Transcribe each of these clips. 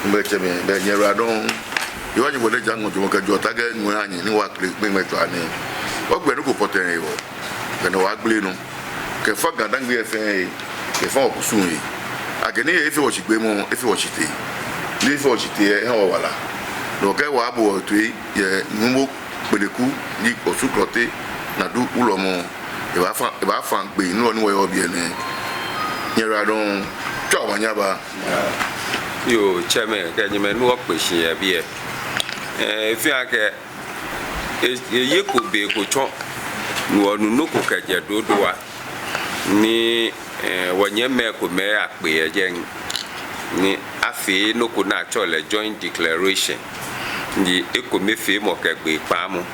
mbecheme be nyera don yo nyi wole jango jo ka jo tage nwe anyi ni wa kle me meto ani o gbe no ko poten yo be no wa gble no ke fa gadan gbe efe ke fa okusun yi ageni efe wo chigbe mo efe wo chite ni efe wo chite e ho wala no ke wa bo to ye numo peleku ni osukrote na du Wulormo e ba fa gbe nu oni wo yo bi ene nyera don twa wanyaba yo chairman ke nyime nu okpesin ya bi fi ake ye ko be ko chon nu onu no ko kaje dodoa ni wonye me ko me akpe eje ni afi no ko na chole joint declaration ndi eko me fe mo ke gbe pamu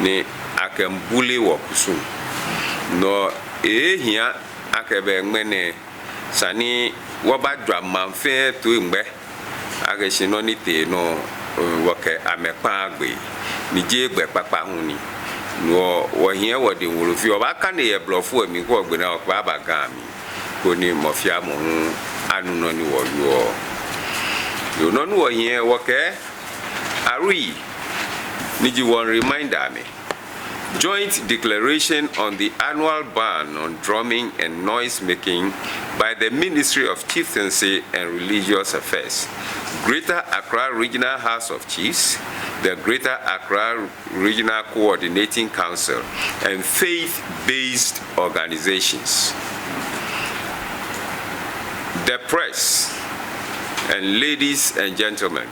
ni akembule wo kusun no ehia akebe ngmene sani waba dwa manfe to ngbe agesi no ni te no woke amepa agbe ni je gbe papa huni no wo hia wo de woro fi oba ka ne ye blofo mi ko gbe na okpa abaga mi ko ni mofia mo anu no ni wo yo no no wo hia woke ari ni ji one reminder me joint declaration on the annual ban on drumming and noise making by the Ministry of Chieftaincy and Religious Affairs, Greater Accra Regional House of Chiefs, the Greater Accra Regional Coordinating Council, and faith-based organizations. The press, and ladies and gentlemen,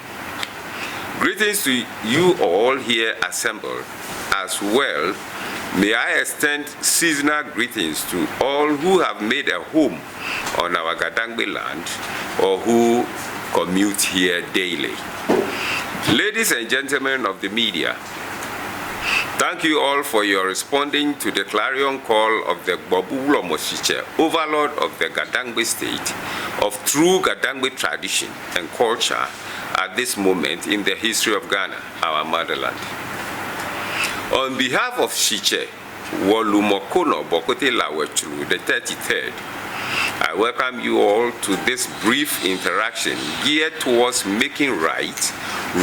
greetings to you all here assembled. As well, may I extend seasonal greetings to all who have made a home on our Gadangbe land or who commute here daily. Ladies and gentlemen of the media, thank you all for your responding to the clarion call of the Gborbu Wulormo, overlord of the Gadangbe state, of true Gadangbe tradition and culture at this moment in the history of Ghana, our motherland. On behalf of Shiche, Wulormo Bokote Lawechulu, the 33rd, I welcome you all to this brief interaction geared towards making right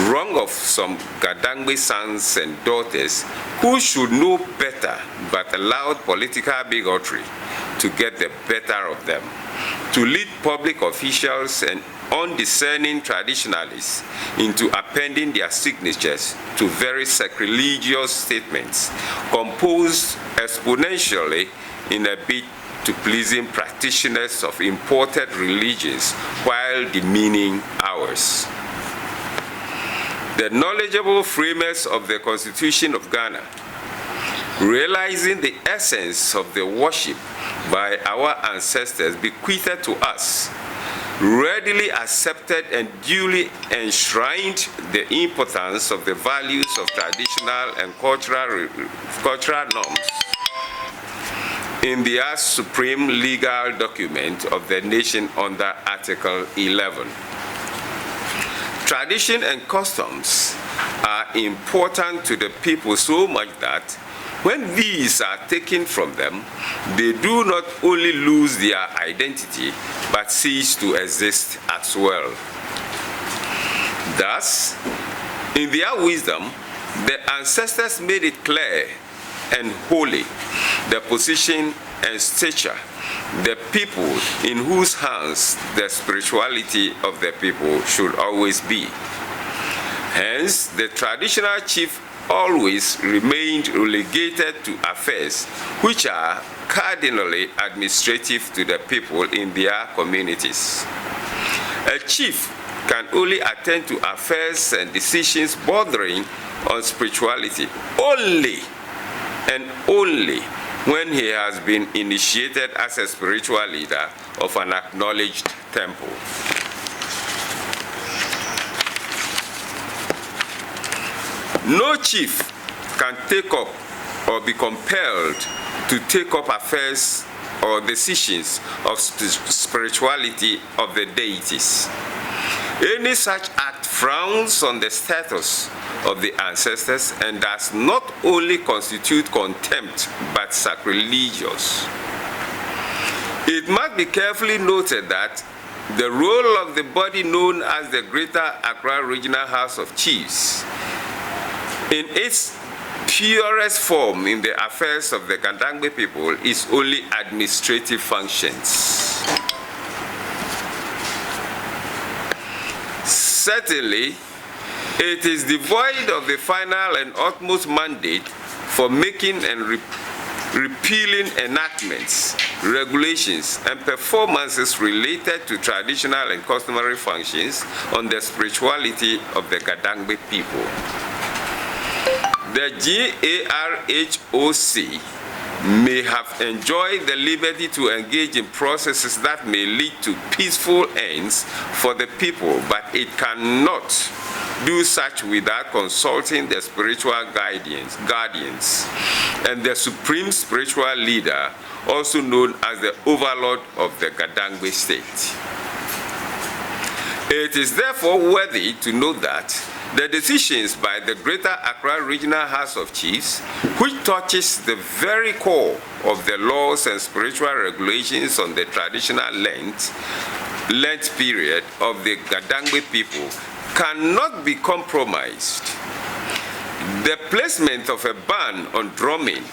wrong of some Gadangbe sons and daughters who should know better but allowed political bigotry to get the better of them, to lead public officials and undiscerning traditionalists into appending their signatures to very sacrilegious statements composed exponentially in a bid to pleasing practitioners of imported religions while demeaning ours. The knowledgeable framers of the Constitution of Ghana, realizing the essence of the worship by our ancestors bequeathed to us, readily accepted and duly enshrined the importance of the values of traditional and cultural norms in their supreme legal document of the nation under Article 11. Tradition and customs are important to the people so much that when these are taken from them, they do not only lose their identity, but cease to exist as well. Thus, in their wisdom, the ancestors made it clear and holy the position and stature the people in whose hands the spirituality of the people should always be. Hence, the traditional chief always remained relegated to affairs which are cardinally administrative to the people in their communities. A chief can only attend to affairs and decisions bordering on spirituality only and only when he has been initiated as a spiritual leader of an acknowledged temple. No chief can take up or be compelled to take up affairs or decisions of spirituality of the deities. Any such act frowns on the status of the ancestors and does not only constitute contempt but sacrilegious. It must be carefully noted that the role of the body known as the Greater Accra Regional House of Chiefs in its purest form in the affairs of the Gadangbe people is only administrative functions. Certainly, it is devoid of the final and utmost mandate for making and repealing enactments, regulations, and performances related to traditional and customary functions on the spirituality of the Gadangbe people. The GARHOC may have enjoyed the liberty to engage in processes that may lead to peaceful ends for the people, but it cannot do such without consulting the spiritual guardians and the supreme spiritual leader, also known as the overlord of the Gadangbe state. It is therefore worthy to note that the decisions by the Greater Accra Regional House of Chiefs, which touches the very core of the laws and spiritual regulations on the traditional Lent period of the Gadangbe people, cannot be compromised. The placement of a ban on drumming,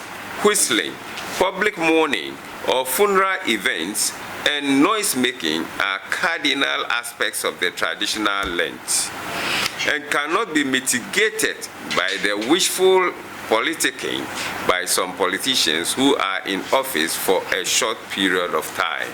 whistling, public mourning, or funeral events and noise-making are cardinal aspects of the traditional Lent and cannot be mitigated by the wishful politicking by some politicians who are in office for a short period of time.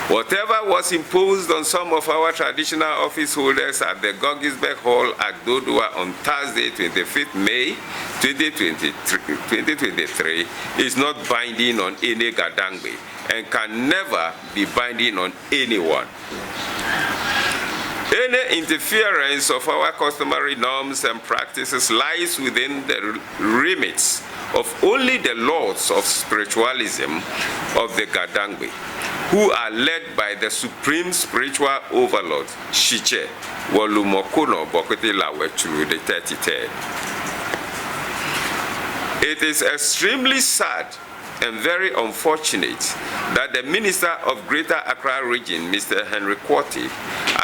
Whatever was imposed on some of our traditional office holders at the Gogisberg Hall at Dodua on Thursday, 25th May 2023 is not binding on any Gadangbe and can never be binding on anyone. Any interference of our customary norms and practices lies within the remits of only the lords of spiritualism of the Gadangbe, who are led by the supreme spiritual overlord, Shiche, Wulormo Bokwete Lawechulu the 33rd. It is extremely sad and very unfortunate that the Minister of Greater Accra Region, Mr. Henry Quartey,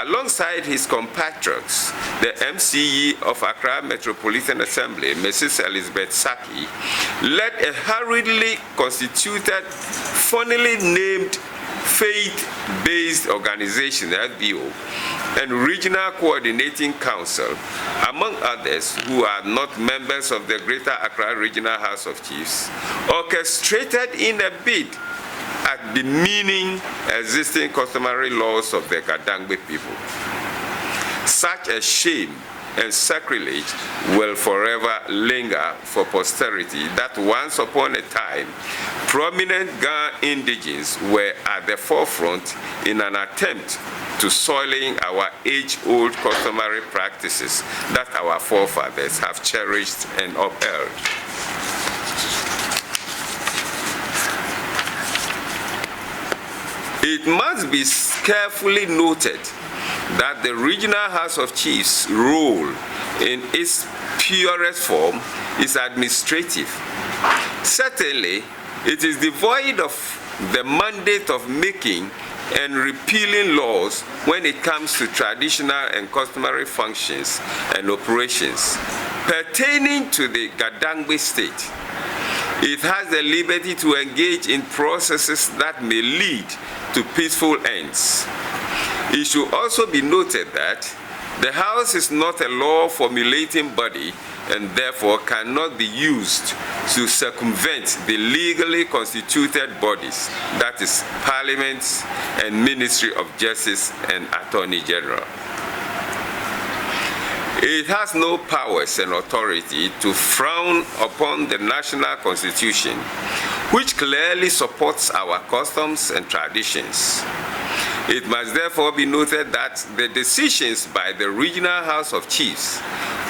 alongside his compatriots, the MCE of Accra Metropolitan Assembly, Mrs. Elizabeth Saki, led a hurriedly constituted, funnily named faith-based organization, FBO, and Regional Coordinating Council, among others who are not members of the Greater Accra Regional House of Chiefs, orchestrated in a bid at demeaning existing customary laws of the Gadangbe people. Such a shame and sacrilege will forever linger for posterity that once upon a time, prominent Ga indigenes were at the forefront in an attempt to soiling our age-old customary practices that our forefathers have cherished and upheld. It must be carefully noted that the Regional House of Chiefs' role in its purest form is administrative. Certainly, it is devoid of the mandate of making and repealing laws when it comes to traditional and customary functions and operations pertaining to the Gadangbe state. It has the liberty to engage in processes that may lead to peaceful ends. It should also be noted that the House is not a law-formulating body and therefore cannot be used to circumvent the legally constituted bodies, that is, Parliament and Ministry of Justice and Attorney General. It has no powers and authority to frown upon the national constitution, which clearly supports our customs and traditions. It must therefore be noted that the decisions by the Regional House of Chiefs,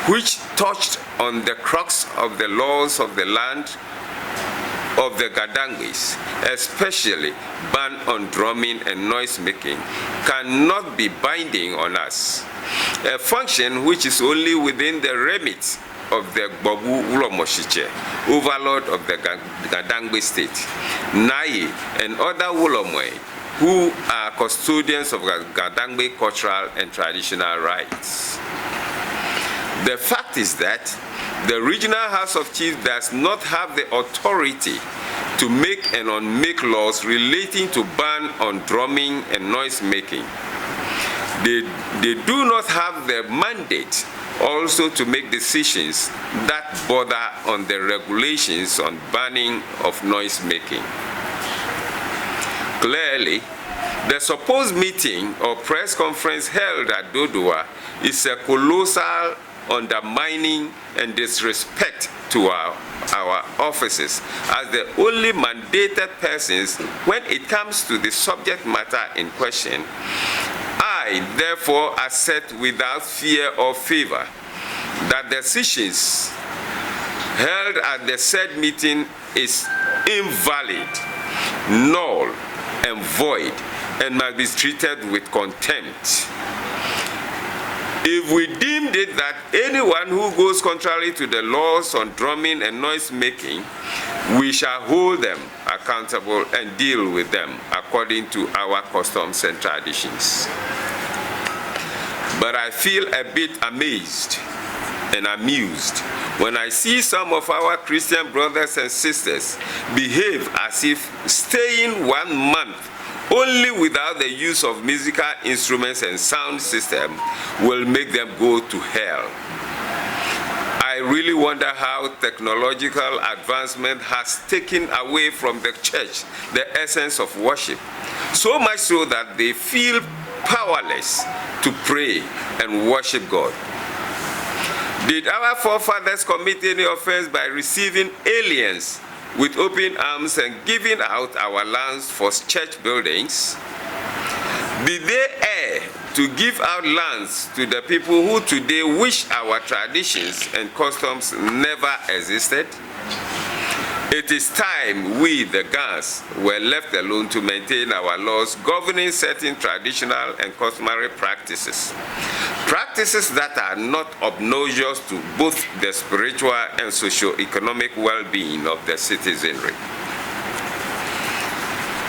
which touched on the crux of the laws of the land of the Gadangbes, especially ban on drumming and noise making, cannot be binding on us, a function which is only within the remit of the Gborbu Wulormo, overlord of the Gadangbe state, Nai, and other Wulormo, who are custodians of Gadangbe cultural and traditional rights. The fact is that the Regional House of Chiefs does not have the authority to make and unmake laws relating to ban on drumming and noise making. They do not have the mandate also to make decisions that border on the regulations on banning of noise making. Clearly, the supposed meeting or press conference held at Dodowa is a colossal undermining and disrespect to our offices as the only mandated persons when it comes to the subject matter in question. I, therefore, assert without fear or favor that decisions held at the said meeting is invalid, null, and void, and must be treated with contempt. If we deemed it that anyone who goes contrary to the laws on drumming and noise making, we shall hold them accountable and deal with them according to our customs and traditions. But I feel a bit amazed and amused when I see some of our Christian brothers and sisters behave as if staying 1 month only without the use of musical instruments and sound system will make them go to hell. I really wonder how technological advancement has taken away from the church the essence of worship, so much so that they feel powerless to pray and worship God. Did our forefathers commit any offense by receiving aliens with open arms and giving out our lands for church buildings? Did they err to give out lands to the people who today wish our traditions and customs never existed? It is time we, the Gans, were left alone to maintain our laws governing certain traditional and customary practices. Practices that are not obnoxious to both the spiritual and socio-economic well-being of the citizenry.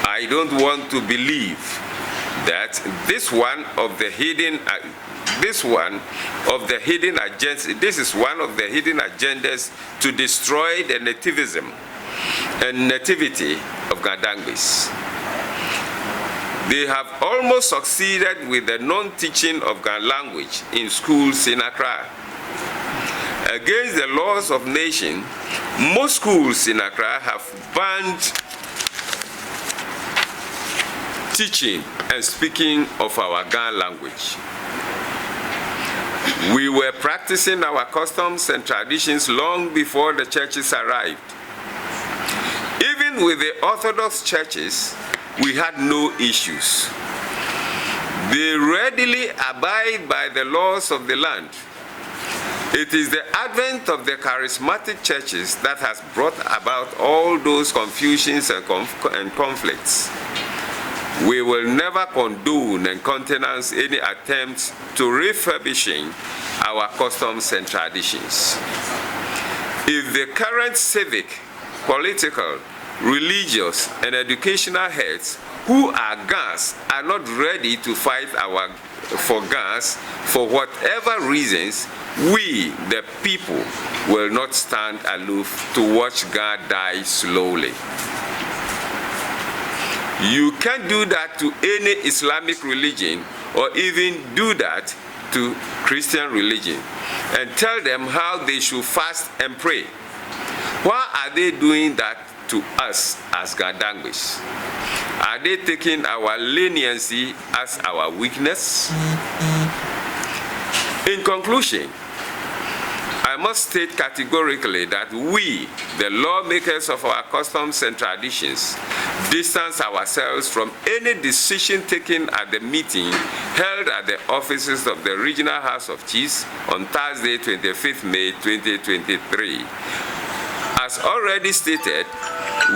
I don't want to believe that this is one of the hidden agendas to destroy the nativism and nativity of Gadangbis. They have almost succeeded with the non-teaching of Ga language in schools in Accra. Against the laws of nation, most schools in Accra have banned teaching and speaking of our Ga language. We were practicing our customs and traditions long before the churches arrived. Even with the Orthodox churches, we had no issues. They readily abide by the laws of the land. It is the advent of the charismatic churches that has brought about all those confusions and conflicts. We will never condone and countenance any attempts to refurbishing our customs and traditions. If the current civic, political, religious, and educational heads who are Gans are not ready to fight for Gans for whatever reasons, we, the people, will not stand aloof to watch God die slowly. You can't do that to any Islamic religion or even do that to Christian religion and tell them how they should fast and pray. Why are they doing that to us as Gadangbis? Are they taking our leniency as our weakness? In conclusion, I must state categorically that we, the lawmakers of our customs and traditions, distance ourselves from any decision taken at the meeting held at the offices of the Regional House of Chiefs on Thursday, 25th May 2023. As already stated,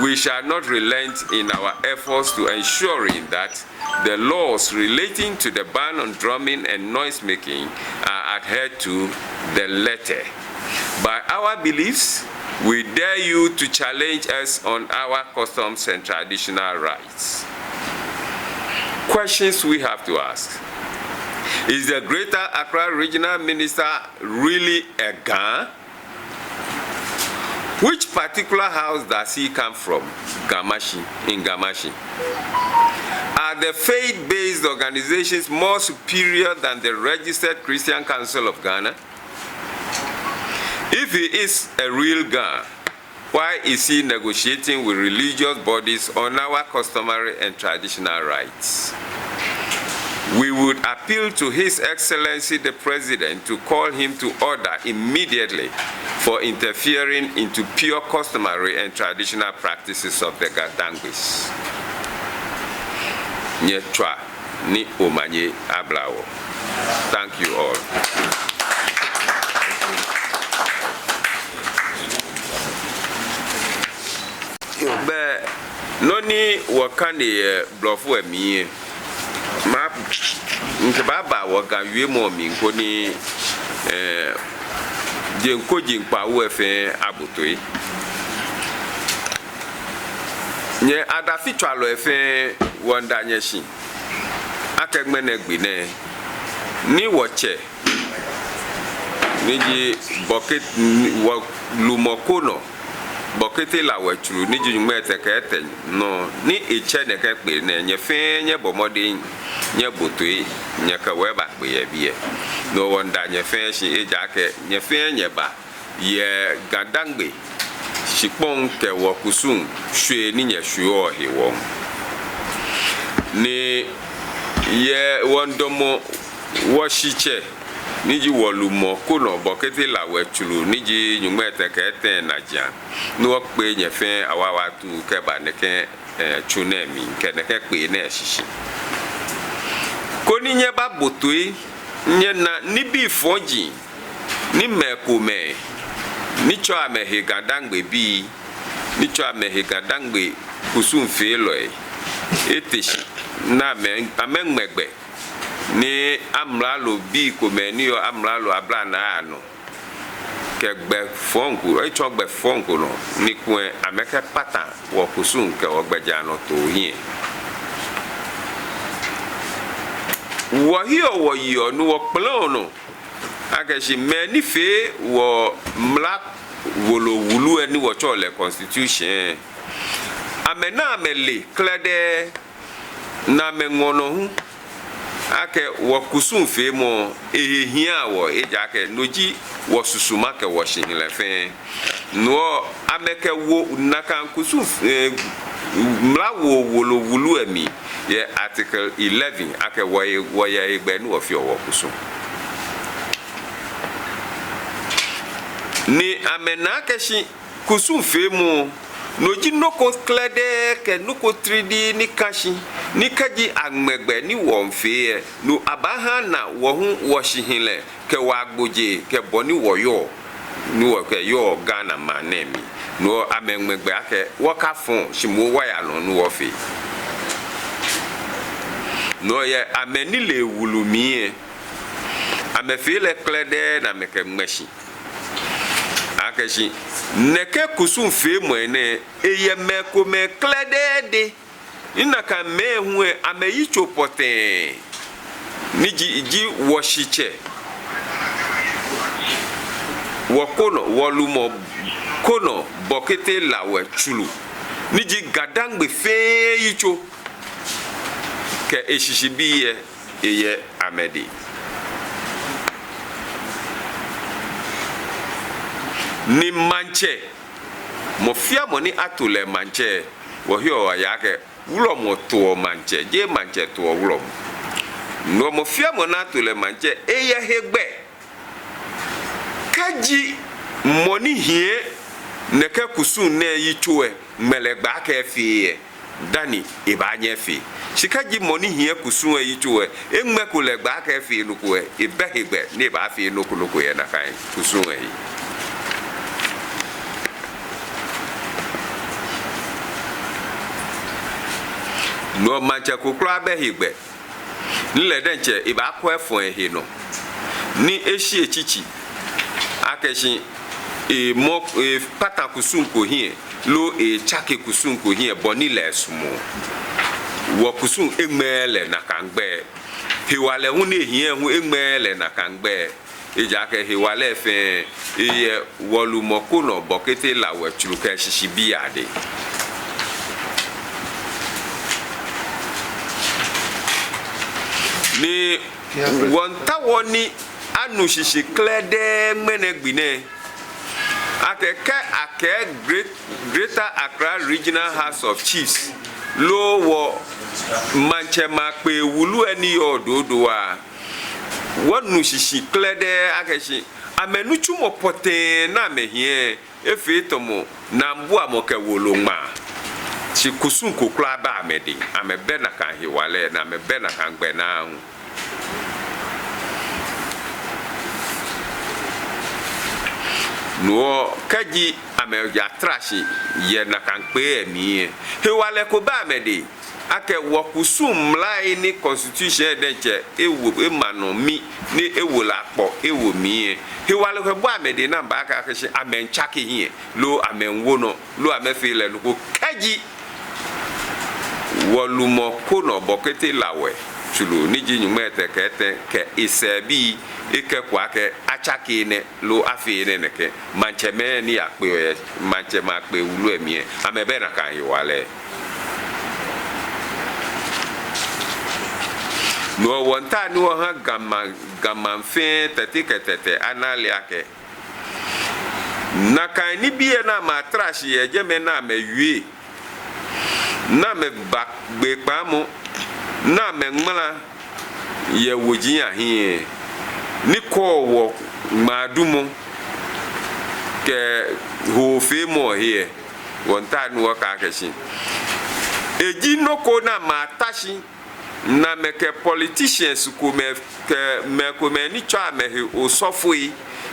we shall not relent in our efforts to ensuring that the laws relating to the ban on drumming and noise making are adhered to the letter. By our beliefs, we dare you to challenge us on our customs and traditional rights. questions we have to ask. Is the Greater Accra Regional Minister really a Ga? Which particular house does he come from? Gamashi, in Gamashi. Are the faith-based organizations more superior than the Registered Christian Council of Ghana? If he is a real Ga, why is he negotiating with religious bodies on our customary and traditional rights? We would appeal to His Excellency the President to call him to order immediately for interfering into pure customary and traditional practices of the Gadangwis. Nyetwa ni omanye ablawo. Thank you all. But noni wakani blofu emi ma nkebaba waka yemo mi nkoni jenko jinkpa wefe abutoi nye adafi twalo efe wonda nyeshi akegme na gbine ni woche niji bucket wo lumokono bokete la wachuru ni junyume tekete no ni eche ne ke pe ne nyefe nye bomode nye botoi nye ka weba pe ye bie no wonda nyefe shi eja ke nyefe nye ba ye gadangbe shipon ke wokusun hwe ni nye hwe ohi won ni ye wondomo washiche niji wolumo kono bokete la wechulu niji nyumete kete naja no pe nyefe awawa tu ke ba ne ke chunemi ke ne ke pe ne shishi koni nye ba botoi nye na ni bi foji ni mekome ni cho amehe gadangbe bi ni cho amehe gadangbe kusun fe loe eteshi na amengmegbe ni amralo bi komeni yo amralo ablana ano ke gbe fonku e cho gbe fonku no ni kun ameke pata wo kusun ke ogbeja no to yin wo hiyo no wo plan no akeshi meni fe wo mla wolo wulu eni wo cho le constitution amena amele klede na mengono hu ake wakusun fe mo ehihia wo eja ke noji wo susuma ke wo shinile fe no ameke wo naka kusun mla wo wolo wulu emi ye article 11 ake wo ye egbe nu ofio wo kusun ni amena keshi kusun fe mo noji noko klede ke noko 3D ni kashi ni kaji agmegbe ni wonfe no abahana wo hu wo shihinle ke wa gboje ke boni wo yo ni wo ke yo Ghana manemi no amengmegbe ake wo ka fun shimo waya no wo fe no ye ameni le wulumi amefe le klede na meke mmeshi akeshi neke kusun fe mo ene eye meko me klede ina ka mehu ameyi chopote niji ji washiche wakono wolumo kono bokete lawe chulu niji gadangbe fe yicho ke eshishibiye eye amedi ni manche mofia moni atule manche wo hio yake Wulormo to manche je manche to Wulormo no mofia mona atule manche eye hegbe kaji moni hie neke kusun ne yichwe melegba ka fie dani ibanye fi shikaji moni hie kusun yichwe enmeku legba ka fie nuku ibe hegbe ne ba fie nuku ye na kan kusun yi no manche kokra be higbe nle denche iba ko efon ehe no ni eshi echichi akeshi mo pata kusun ko hie lo chake kusun ko hie boni lesumo wokusun emele na kangbe hiwale hune hie hu emele na kangbe ejake hiwale fe eye Wulormo kono bokete lawe chuluka shishibi ade ni wonta woni anu shishi klede menegbine Greater Accra Regional House of Chiefs lo wo manchema pe wulu eni ododo a wonu shishi klede akeshi amenuchu mo poten na mehie efe tomo na mbu amoke woloma si kusun kokla ba amedi amebe na kan hiwale na amebe na kan gbe na hu no kaji ameja trashi ye na kan pe emi hiwale ko ba amedi ake wokusum lai ni constitution denche ewo emano mi ni ewo la po ewo mi hiwale ko ba amedi na ba aka keshi amenchake hie lo amenwono lo amefile lo kaji Wulormo kono bokete lawe chulo niji nyumete kete ke isebi ike kwa ke achake ne lo afine ne ke mancheme ni akpe manchema akpe wulu emie amebe na kan hiwale no wonta ni wo ha gama fe tete anali ake na kan ni bie na ma trash ye jeme na mewie na me bagbe pamo na me ngmala ye woji ahie ni ko wo madumo ke ho fe mo here wonta ni wo ka keshi eji noko na matashi na me ke politicians ko me ni cha me osofoi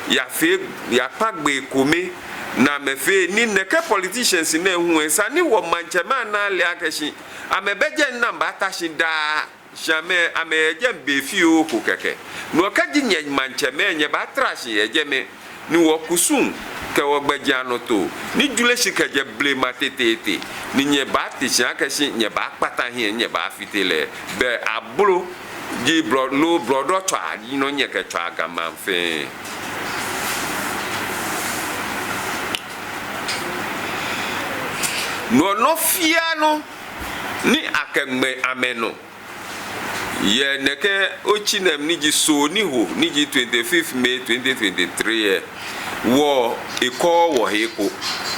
ya fe ya pagbe kome na mefe ni neke politicians na hu ensa ni wo manchema na le akeshi amebeje namba atashi da jamais ameje befi o ko keke no kaji nye manchema nye ba trashi eje me ni wo kusun ke wo gbeja no to ni jule shikaje ble matetete ni nye ba tisha akeshi nye ba pata hie nye ba fitele be ablo ji blood low blood twa ni no nye ke twa gama fe no fiano ni akengme ameno ye neke ochinem ni ji so ni ho ni ji 25th May 2023 wo iko wo heko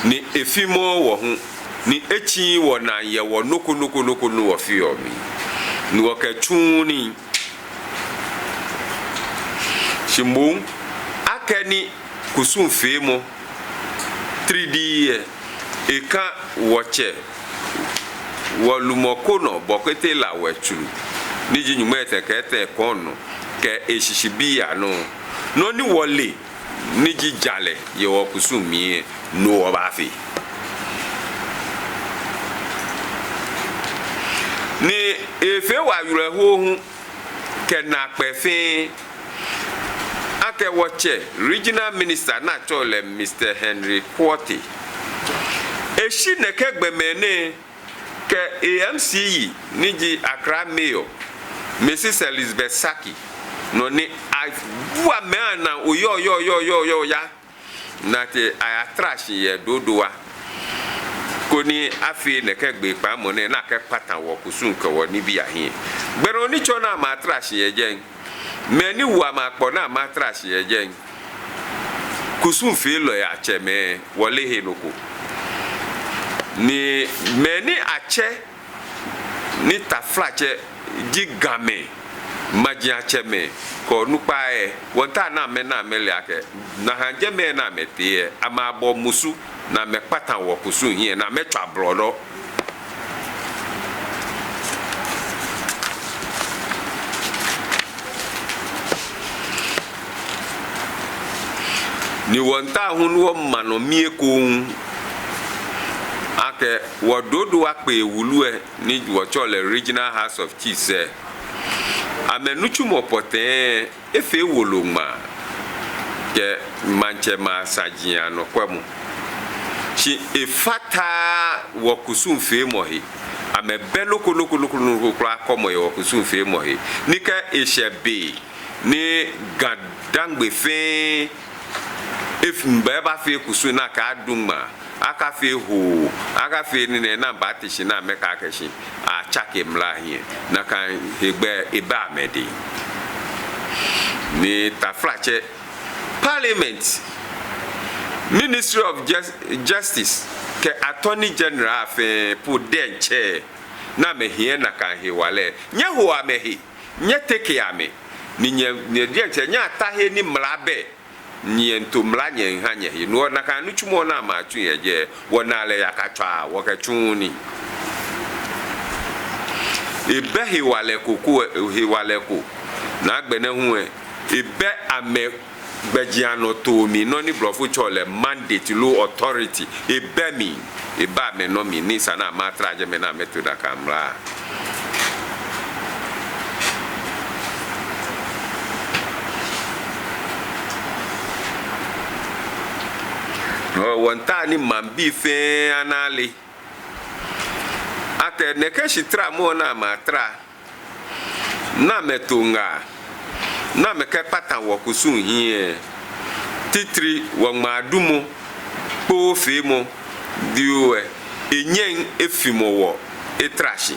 ni efimo wo hu ni echi wo na ye wo noko no wo fiomi ni wo ka chuni shimbung akeni kusun femo 3D eka woche Wulormo kono bokete la wechulu niji nyumete kete kono ke eshishibiya no ni wole niji jale ye wokusumi no obafi ni efe wa yure hohu ke na pefe ake woche regional minister na chole Mr. Henry Quartey eshi neke gbemene ke AMCE niji Accra Mayor Mrs. Elizabeth Saki no ni bua meana oyo ya na te ayatrash ye dodoa koni afi neke gbe pa mo ne na ke patan wo kusun ke wo ni bi ahin gbero ni cho na ma trash ye jen meni wa ma po na ma trash ye jen kusun fi lo ya cheme wole henoko ni meni ache ni taflache jigame majia cheme ko nupa e wonta na mele ake na hanje me na mete ama bo musu na me patan wo kusu hie na me twa brodo ni wonta hunu wo mano mie ko ake wododo akpe wulue ni wochole Regional House of Chiefs amenuchu mopoten efe woloma ke manchema sajia no kwemu chi efata wokusum fe mohi ame beloko loko kla komo yo kusun fe mo he nika eshebe ni gadangbe fe if mbeba fe kusun na ka aduma aka fe ho aka fe ni na batishi na meka akeshi a chake mla here na kan hegbe eba mede ni taflache parliament Ministry of Justice ke Attorney General fe puden che na me hie na kan he wale nya ho amehi nya teke ame ni nya die che nya tahe ni mlabe ni ento mla nya ha nya he no na kan nuchumo na ma tun ye je wona le yakatwa wo ka chuni ebe he wale ko he wale ko na gbene hu ebe ame Bejiano to me, no ni blofo chole mandate low authority, a bemi, a bad me no me, Nisana matra jamena metu da camera. No one tani mambi fe anali. Ate nekeshi tra mo na matra. Na metunga. Na meke pata wo kusun hie titri wo madumo po femo diwe enyen efimo wo etrashi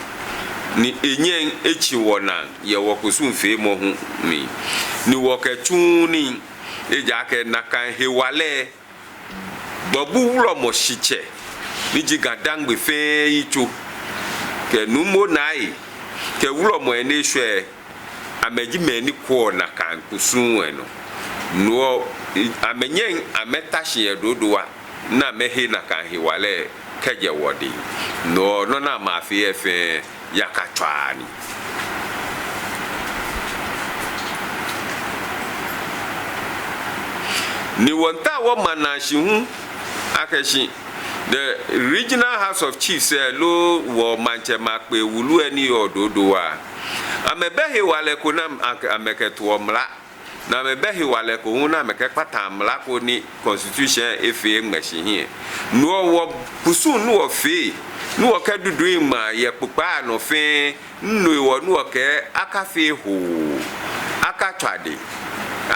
ni enyen echi wona ye wo kusun femo hu mi ni wo ke tuni eja ke nakan hewale Gborbu Wulormo shiche ni jigadangbe fe ichu ke numo nai ke Wulormo ene hwe ameji meni ko na kan kusun eno no amenyen ametashi edodowa na mehe na kan hiwale keje wodi no na mafi efe yakatwani ni wonta wo manashi hu akeshi the regional house of chiefs lo wo manchema pe wulu eni ododowa amebehi wale kuna ameketu omla na amebehi wale kuna amekepata mla ko ni constitution efe ngmeshi hie no wo kusu no wo fe no wo kadudu ima ye pupa no fe no wo no ke akafe ho akatwade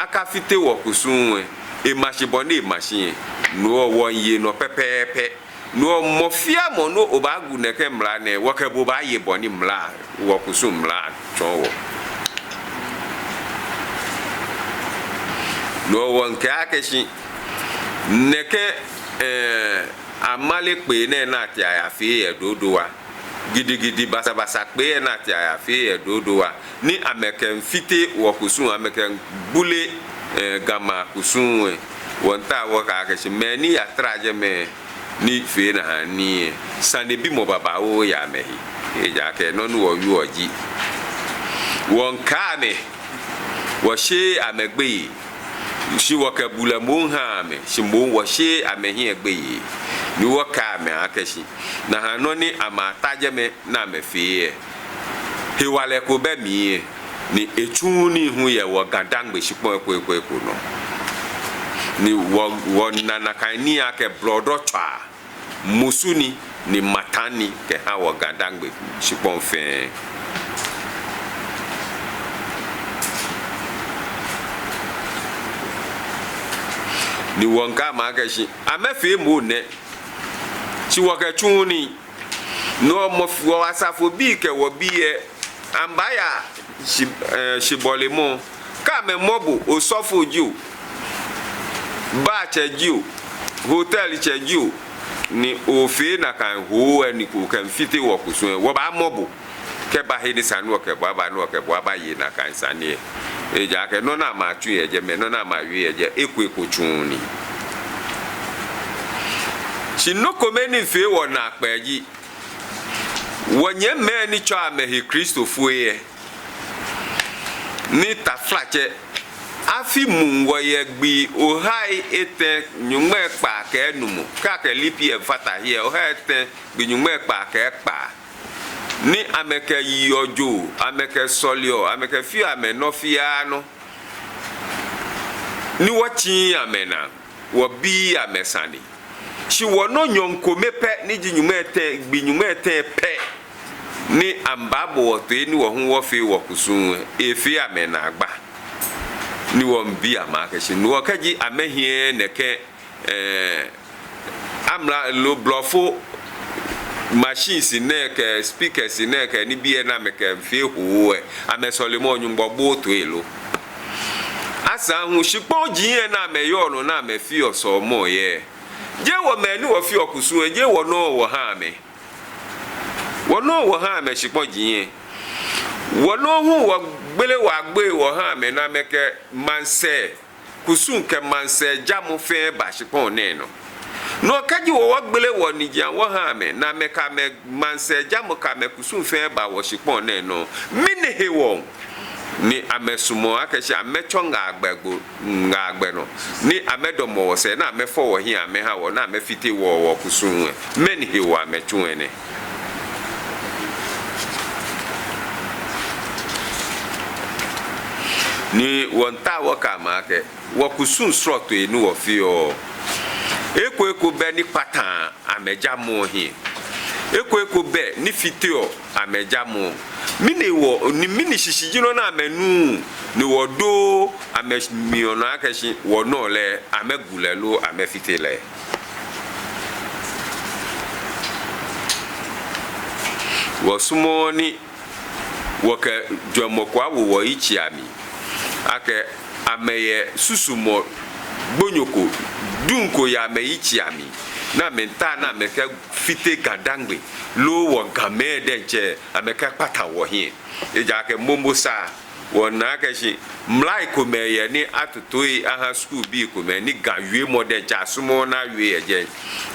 akafite wo kusu e machibone machine no wo ye no pepepe no mofia mo no obagu neke mla ne wakabo ba ye boni mla wakusu mla chowo no wonke akeshi neke amale pe ne na ti ayafi edodowa gidigidi basabasa pe na ti ayafi edodowa ni ameke mfite wakusu ameke bule gama kusu wonta waka akeshi meni atraje me ni fe na ni sande bi mo baba o ya mehi eja ke no nu oyu oji won ka me wo she amegbe shi wo ka bula mo ha me shi mo wo she amehi egbe ni wo ka me akeshi na ha no ni amataje me na me fe he wale ko be mi ni echuni hu ye wo gadangbe shi pon ko no ni wona na kani ake blodo twa musuni ni matani ke hawa gadangbe shipon fe ni wonka magashi amefe mo ne chi woka chuni no mo fo asafo bi ke wo bi e ambaya shibolemo ka me mobu osofo ju ba chejiu hotel chejiu ni ofe na kan ho ani ko kan fite wo kusun wo ba mobu ke ba he ni sanu ke ba no ke ba ye na kan sane eja ke no na ma tu eje me no na ma wi eje ekwe chuni chinoko meni fe wo na paji wonye me ni cho amehi Christopher ye ni taflache afi mungo ye gbi ohai ete nyume pa ke numu ka ke lipi e fata here ohai ete gbi nyume pa ke pa ni ameke yojo ameke solio ameke fi amenofia no ni wachi amena wo bi amesani shi wono nyonko mepe ni ji nyume ete gbi nyume ete pe ni ambabo to ni wo hu wo fe wo kusun efi amena agba ni wo mbi amakashi ni wo kaji amehie neke amla lo blofo machines neke speakers neke ni bie na meke fe ho amesolemo nyumbo to elo asa hu shikpo jin na meyo no na mefi oso mo ye je wo mani wo fi okusun je wo no wo ha me wono wo ha me shikpo jin wono hu wo gbele wa gbe wo ha me na meke manse kusun ke manse jamu fe ba shikpo ne no no kaji wo gbele wo ni jan wo ha me na meka me manse jamu ka me kusun fe ba wo shikpo ne no mini he wo ni amesumo akashi amecho nga agbe no ni amedomo wo se na amefo wo hi ame ha wo na amefite wo kusun meni he wo amecho ene ni wonta waka make wakusun sroto enu ofio eko be ni patan ameja mo hi eko be ni fitio ameja mo mini wo ni mini shishijino na amenu ni wodo amemiona akashi wono le amegulelo amefitele wosumo ni woke jomokwa wo ichi ami ake ameye susumo gbonyoko dunko ya me ichi ami na menta na meke fite gadangbe lo wo game denche ameka pata wo hin eja ke momosa wona ke shi mlai ko meye ni atutoi aha school bi ko me ni gawe mo denche asumo na we eje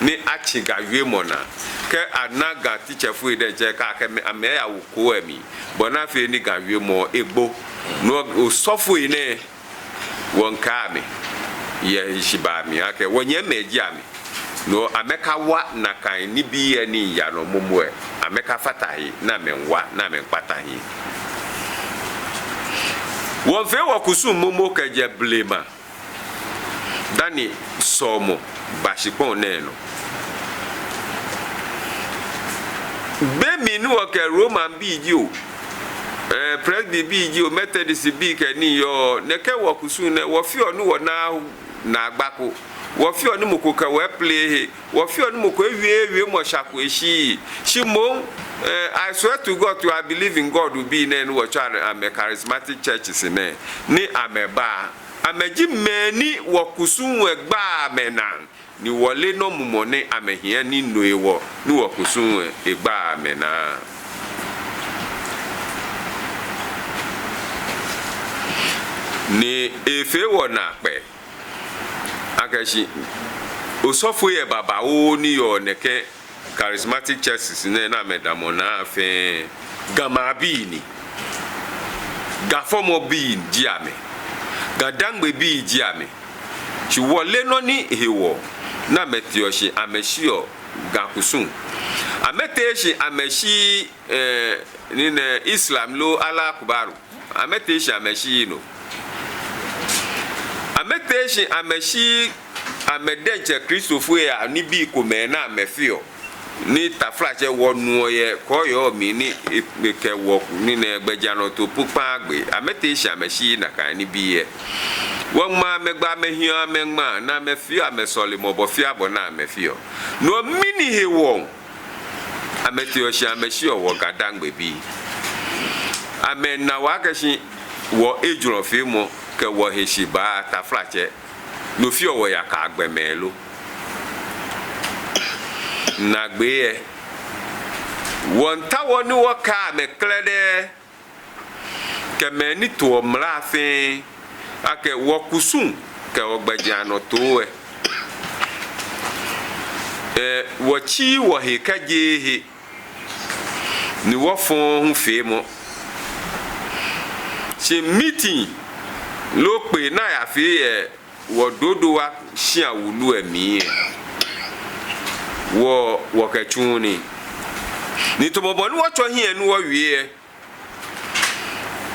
ni achi gawe mo na ke anaga teacher fu denche ka ke ame ya wo ko emi bona fe ni gawe mo egbo no osofu ine wonka mi ye shibami ake wonye meji ami no ameka wa na kan ni bi ye ni ya no momwe ameka fatahi na menwa na menpatahi won fe wa kusum momo keje blema dani somo bashipon neno be mi nu o ke roman bi ji o Presby bi o Methodist bi ke ni yo ne ke wo kusun ne wo fi onu wo na agbako wo fi onu moko ka we play wo fi onu moko ewie mo shako eshi shimo I swear to God I believe in God will be in what am a charismatic churches in ni ameba ameji meni wo kusun we gba menan ni wole no mumone amehia ni no ewo ni wo kusun e gba menan ni efe wona pe akashi osofo ye baba o ni yo neke charismatic churches na medamo na afe gamabini gafomo bi jiame gadangbe bi jiame chi wole no ni hewo na metioshi ameshio gakusun ameteshi ameshi ni ne Islam lo ala kubaru ameteshi ameshi no ameteshi ameshi amedenche Christopher ya ni bi ko me na amefio ni taflache wonu ye koyo mi ni ke wo ni na egbejano to pupa agbe ameteshi ameshi na kan ni bi ye won ma megba mehio amengma na amefio amesole mobo fia bo na amefio no mini he won ameteshi ameshi wo gadangbe bi amen na wakashi wo ejuro fimo ke wo heshiba taflache no fi owo ya ka agbemelo na gbe won ta woni wo ka me klede ke me ni to mlafe ake wo kusun ke ogbejano to wo chi wo he kaje he ni wo fon hu fe mo se meeting lo pe na ya fi wododo wa shia wulu emi wo kachuni ni to bobo ni wo cho hie nu wo wie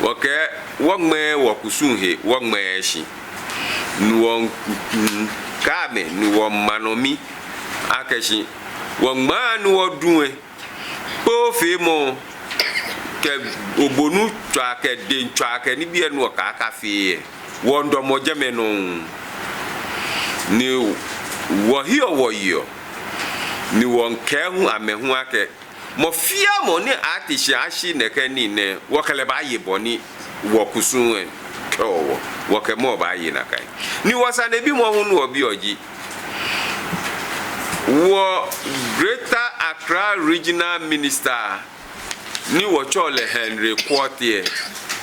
wo ke wo gme wo kusun he wo gme shi nu wo kame nu wo manomi akashi wo ma nu wo dunwe po fe mo ke obonu twa ke den twa ke ni bia no ka ka fi wondo mo jeme no ni wo hiyo ni won ke hu amehu ake mo fia mo ni atishi ashi ne ke ni ne wo kele ba yi boni wo kusun e wo ke mo ba yi na kai ni wo sa ne bi mo hu no obi oji wo Greater Accra Regional Minister ni wo chole Henry Quartey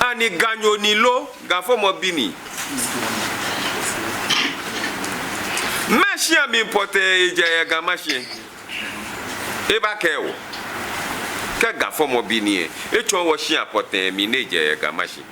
ani ganyo ni lo gafo mo bini machine mi pote je ga machine e ba kewo ke gafo mo bini e chon wo shia pote mi ne je ga machine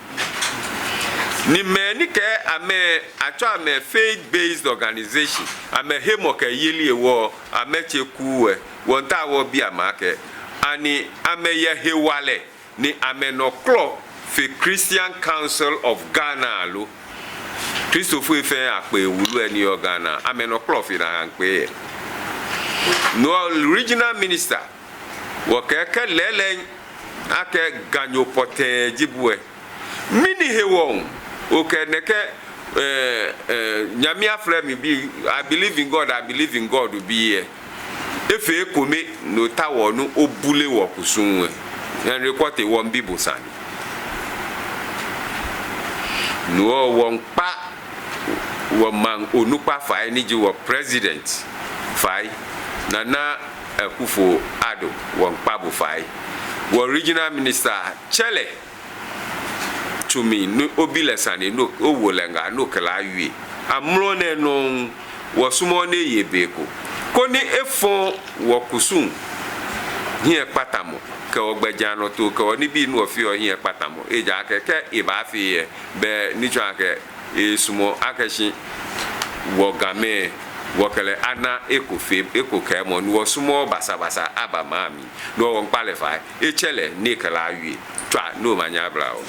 ni meni ke ame acho ame faith based organization ame hemo ke yili ewo ame cheku wonta wo bi amake ani ame ye hewale ni ame no klo fe Christian Council of Ghana lo Christopher Efe ape wulu eni o Ghana ame no klo fi na anpe no regional minister wo ke lele ake ganyo pote jibwe mini hewon okay neke nyame afre mi bi I believe in God will be here efe ekome no tawo no obule wo kusun en report won bibo san no won pa wo man onupa fai ni ji wo president fai nana akufo ado won pa bo fai wo regional minister chele to me no obile sane no owolenga no kala wi amro ne no wosumo ne yebeko koni efo wokusun hie patamo ke ogbeja no to ke oni bi no ofi o hie patamo eja keke e ba fi be ni jo ake esumo akeshi wogame wokele ana ekofe ekokemo no wosumo basabasa abamami no won palefa echele ne kala wi twa no manya brao